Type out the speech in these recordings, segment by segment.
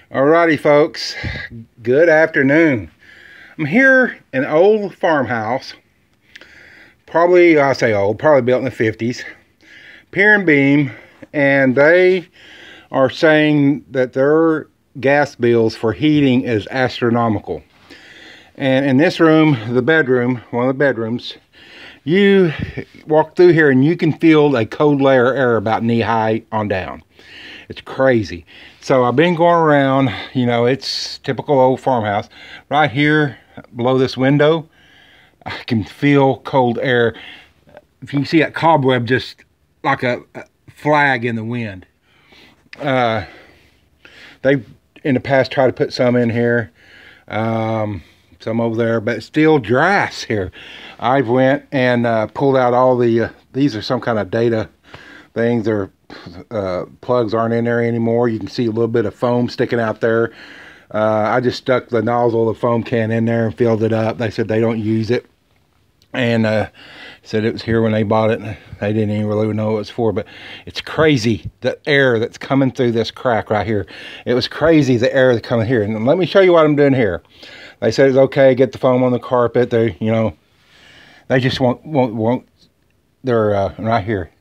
Alrighty folks, good afternoon. I'm here in an old farmhouse, probably, I say old, probably built in the 50s, pier and beam, and they are saying that their gas bills for heating is astronomical. And in this room, the bedroom, one of the bedrooms, you walk through here and you can feel a cold layer of air about knee high on down. It's crazy. So I've been going around, you know, it's typical old farmhouse. Right here below this window, I can feel cold air. If you can see that cobweb just like a flag in the wind. They in the past tried to put some in here, some over there, but still drafts here. I went and pulled out all the, these are some kind of data things. They're plugs aren't in there anymore. You can see a little bit of foam sticking out there. I just stuck the nozzle of the foam can in there and filled it up. They said they don't use it, and said it was here when they bought it, and they didn't even really know what it was for. But it's crazy, the air that's coming through this crack right here. It was crazy, the air that's coming here. And let me show you what I'm doing here. They said it's okay, get the foam on the carpet. They, you know, they just won't they're right here.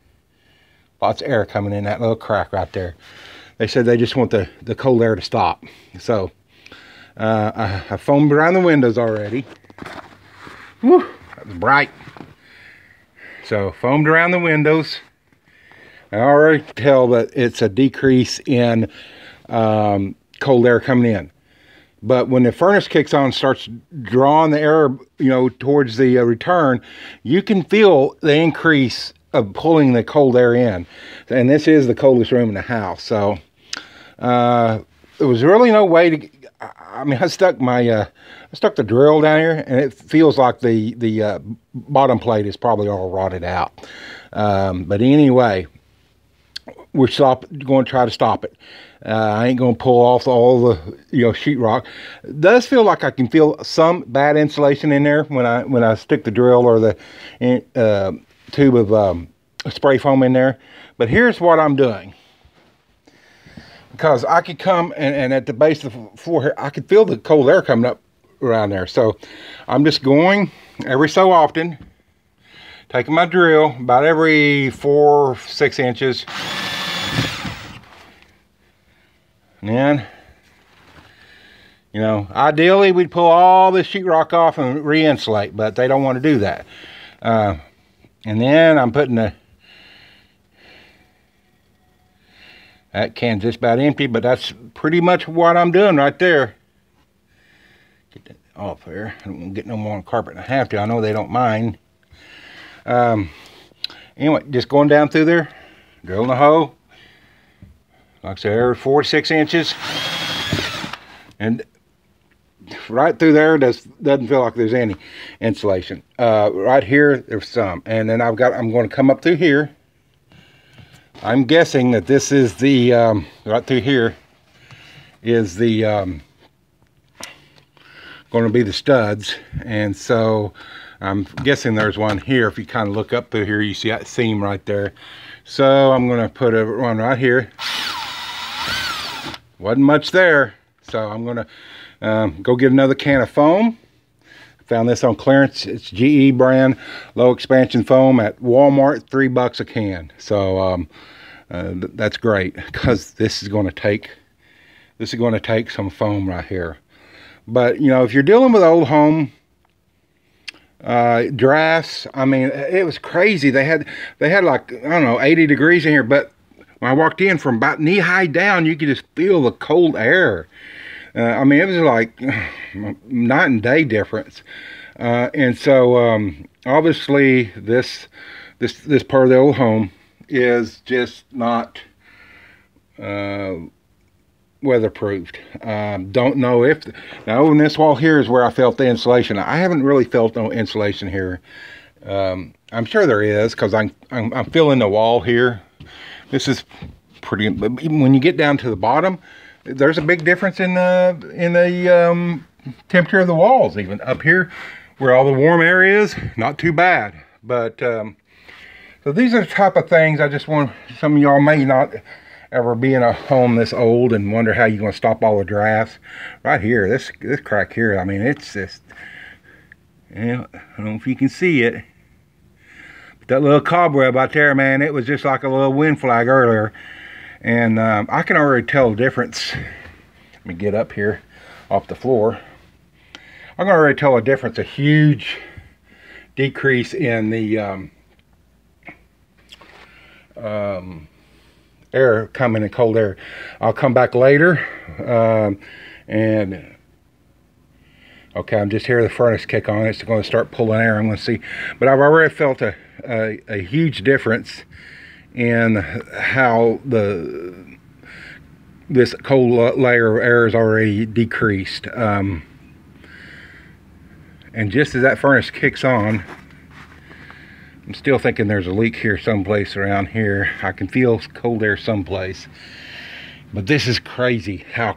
Lots of air coming in that little crack right there. They said they just want the cold air to stop. So I foamed around the windows already. Whew, that was bright. So foamed around the windows. I already tell that it's a decrease in cold air coming in. But when the furnace kicks on and starts drawing the air, you know, towards the return, you can feel the increase of pulling the cold air in. And this is the coldest room in the house. So there was really no way to, I mean, I stuck the drill down here, and it feels like the bottom plate is probably all rotted out. But anyway, we're going to try to stop it. I ain't going to pull off all the, you know, sheetrock. It does feel like I can feel some bad insulation in there when I stick the drill or the tube of spray foam in there. But here's what I'm doing, because I could come and at the base of the floor here, I could feel the cold air coming up around there. So I'm just going every so often, taking my drill about every 4 or 6 inches, and then, you know, ideally we'd pull all this sheetrock off and re-insulate, but they don't want to do that. And then I'm putting that can's just about empty, but that's pretty much what I'm doing right there. Get that off there. I don't want to get no more on carpet than I have to. I know they don't mind. Anyway, just going down through there, drilling the hole. Like I said, every 4 to 6 inches. And right through there doesn't feel like there's any insulation. Right here there's some, and then I'm going to come up through here. I'm guessing that this is the right through here is the going to be the studs, and so I'm guessing there's one here. If you kind of look up through here, you see that seam right there. So I'm going to put one right here. Wasn't much there, so I'm going to go get another can of foam. Found this on clearance. It's GE brand low expansion foam at Walmart, $3 a can. So that's great, because this is going to take some foam right here. But you know, if you're dealing with old home drafts, I mean, it was crazy. They had like, I don't know, 80 degrees in here, but when I walked in, from about knee high down, you could just feel the cold air. I mean, it was like night and day difference. And so obviously this part of the old home is just not weatherproofed. Don't know if now in this wall here is where I felt the insulation. I haven't really felt no insulation here. I'm sure there is, because I'm feeling the wall here. This is pretty, but even when you get down to the bottom, there's a big difference in the temperature of the walls. Even up here where all the warm air is, not too bad. But so these are the type of things I just want, some of y'all may not ever be in a home this old and wonder how you're going to stop all the drafts, right here, this crack here, I mean, it's just, you know, I don't know if you can see it, but that little cobweb out there, man, it was just like a little wind flag earlier. And I can already tell the difference. Let me get up here off the floor. I can already tell a difference, a huge decrease in the air coming in, cold air. I'll come back later and okay, I'm just hearing the furnace kick on. It's going to start pulling air. I'm going to see, but I've already felt a huge difference in how this cold layer of air is already decreased. And just as that furnace kicks on, I'm still thinking there's a leak here someplace around here. I can feel cold air someplace. But this is crazy how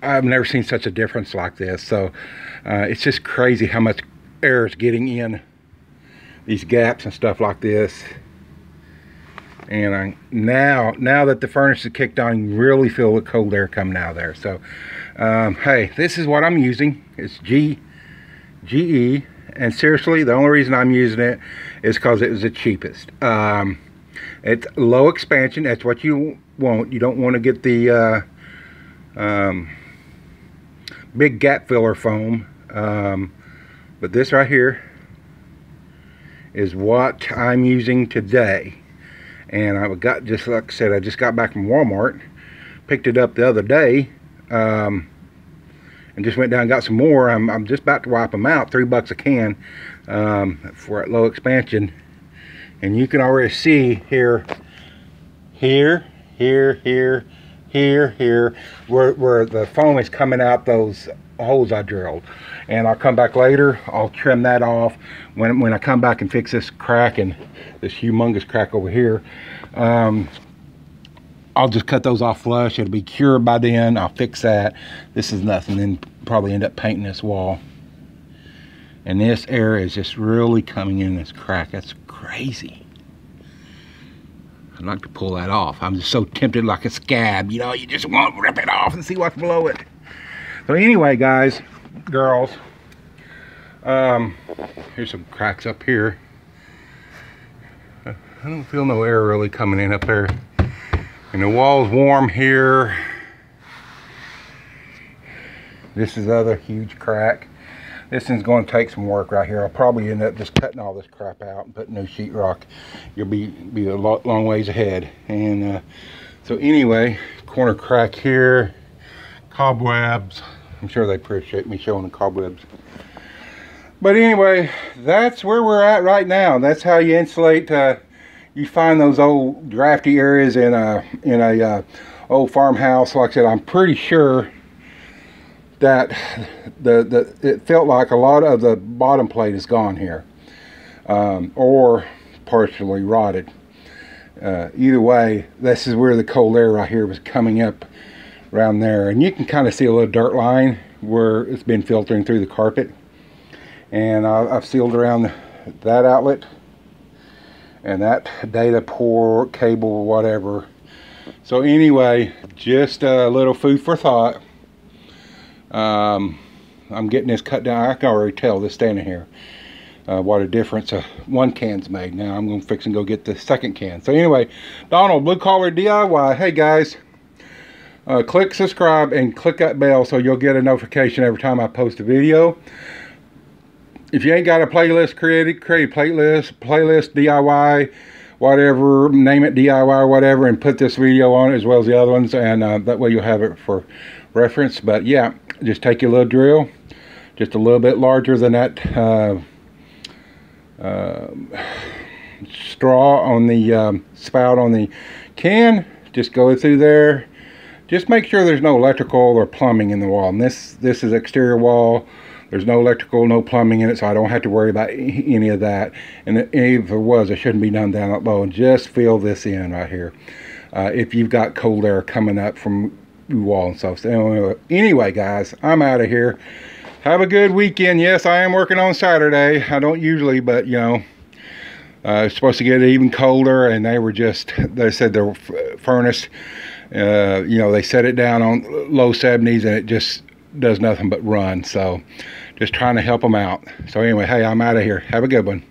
I've never seen such a difference like this. So it's just crazy how much air is getting in these gaps and stuff like this. And now that the furnace is kicked on, you really feel the cold air coming out of there. So hey, this is what I'm using. It's GE. And seriously, the only reason I'm using it is because it was the cheapest. It's low expansion. That's what you want. You don't want to get the big gap filler foam. But this right here is what I'm using today. And I got, just like I said, I just got back from Walmart. Picked it up the other day. And just went down and got some more. I'm just about to wipe them out. $3 a can for that low expansion. And you can already see here, where the foam is coming out those holes I drilled. And I'll come back later. I'll trim that off when I come back and fix this crack and this humongous crack over here. I'll just cut those off flush. It'll be cured by then. I'll fix that. This is nothing. Then probably end up painting this wall. And this air is just really coming in this crack. That's crazy. I'd like to pull that off. I'm just so tempted, like a scab. You know, you just want to rip it off and see what's below it. So anyway, guys, girls, here's some cracks up here. I don't feel no air really coming in up there. And the wall's warm here. This is the other huge crack. This one's going to take some work right here. I'll probably end up just cutting all this crap out and putting new sheetrock. You'll be a long ways ahead. And so anyway, corner crack here, cobwebs. I'm sure they appreciate me showing the cobwebs. But anyway, that's where we're at right now. That's how you insulate. You find those old drafty areas in a old farmhouse. Like I said, I'm pretty sure that it felt like a lot of the bottom plate is gone here, or partially rotted. Either way, this is where the cold air right here was coming up around there, and you can kind of see a little dirt line where it's been filtering through the carpet. And I've sealed around that outlet and that data port cable, whatever. So anyway, just a little food for thought. I'm getting this cut down. I can already tell this standing here what a difference one can's made. Now I'm going to fix and go get the second can. So anyway, Donald, Blue Collar DIY. Hey guys, click subscribe and click that bell so you'll get a notification every time I post a video. If you ain't got a playlist created, create a playlist DIY, whatever, name it DIY or whatever, and put this video on it as well as the other ones, and that way you'll have it for reference. But yeah, just take your little drill, just a little bit larger than that straw on the spout on the can. Just go through there. Just make sure there's no electrical or plumbing in the wall. And this is exterior wall. There's no electrical, no plumbing in it, so I don't have to worry about any of that. And if there was, it shouldn't be done down that low. And just fill this in right here. If you've got cold air coming up from the wall and stuff. So anyway, guys, I'm out of here. Have a good weekend. Yes, I am working on Saturday. I don't usually, but you know, it's supposed to get even colder, and they said their furnace You know, they set it down on low 70s and it just does nothing but run. So just trying to help them out. So anyway, hey, I'm out of here. Have a good one.